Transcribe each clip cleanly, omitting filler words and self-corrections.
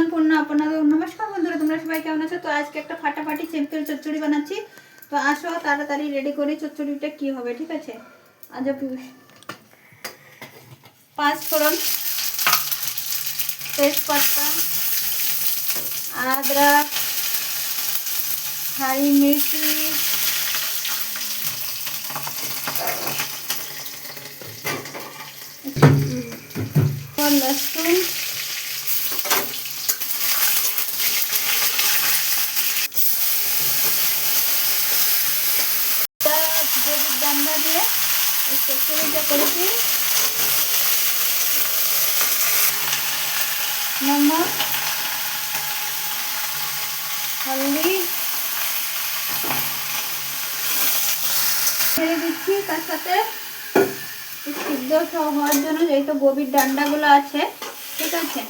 সম্পূর্ণ আপনাদের নমস্কার বন্ধুরা, তোমরা সবাই কেমন আছো? তো আজকে একটা ফাটাফাটি সিম্পল চচ্চড়ি বানাচ্ছি। তো আসো তাড়াতাড়ি রেডি করে চচ্চড়িটা কি হবে, ঠিক আছে? আজ 5 ফোড়ন, তেজপাতা, अदरक, हरी मिर्ची, और लहसुन, डांडा दिए चच्चड़ीटा करेছি, नमक, हल्दी ছেড়ে দিচ্ছি। তার সাথে সিদ্ধ হওয়ার জন্য যেহেতু গোবির ডান্ডাগুলো আছে, ঠিক আছে,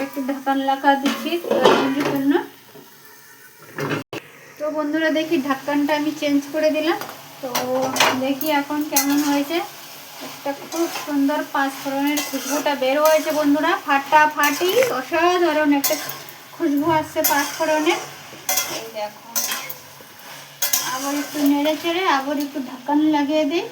একটু ঢাকন লাগা দিচ্ছি জন্য। তো বন্ধুরা দেখি ঢাকনটা আমি চেঞ্জ করে দিলাম। তো দেখি এখন কেমন হয়েছে। একটা খুব সুন্দর 5 ফোড়নের খুশবুটা বের হয়েছে বন্ধুরা, ফাটাফাটি অসাধারণ একটা খুশবু আসছে 5 ফোড়নের। এই দেখো, আবার একটু নেড়ে চেড়ে আবার একটু ঢাকন লাগিয়ে দিই।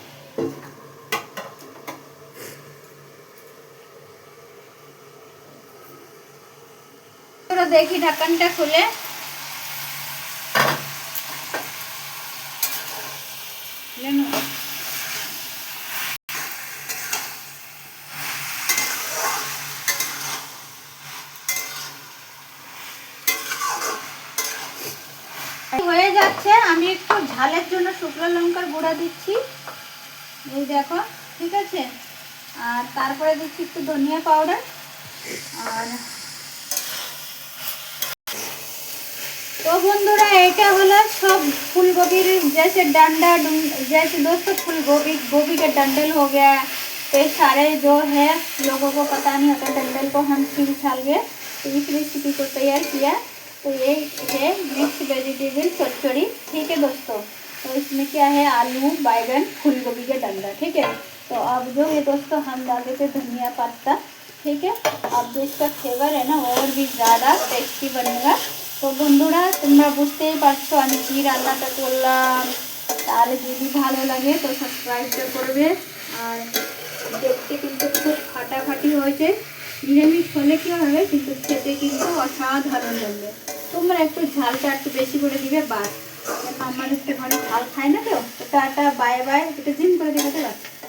দেখি ঢাকনটা খুলে হয়ে যাচ্ছে। আমি একটু ঝালের জন্য শুকনো লঙ্কার গুঁড়া দিচ্ছি, এই দেখো, ঠিক আছে। আর তারপরে দিচ্ছি একটু ধনিয়া পাউডার। আর तो बंधुरा এটা হলো सब फूलगोभी जैसे डंडा, जैसे दोस्तों फूलगोभी गोभी का डंडल हो गया। तो ये सारे जो है लोगों को पता नहीं होता, डंडल को हम छील छाल के तो इस रेसिपी को तैयार किया। तो ये है मिक्स वेजिटेबल चच्चड़ी, ठीक है दोस्तों। तो इसमें क्या है, आलू, बैगन, फूलगोभी का डंडा, ठीक है। तो अब जो है दोस्तों हम डाल देते धनिया पत्ता, ठीक है। अब जो इसका फ्लेवर है ना और भी ज़्यादा टेस्टी बनेगा। तो बंधुरा তোমরা বুঝতেই পারছো আমি কি রান্নাটা করলাম। তাহলে যদি ভালো লাগে তো সাবস্ক্রাইবটা করবে। আর দেখতে কিন্তু খুব ফাটাফাটি হয়েছে। নিরামিষ হলে কি হবে, কিন্তু খেতে কিন্তু অসাধারণ লাগবে। তোমরা একটু ঝালটা একটু বেশি করে দিবে, বাস। আমার একটু ঘরে ঝাল খায় না, তো টাটা বাই বাই। এটা জিম করে দেখাতে পারছো।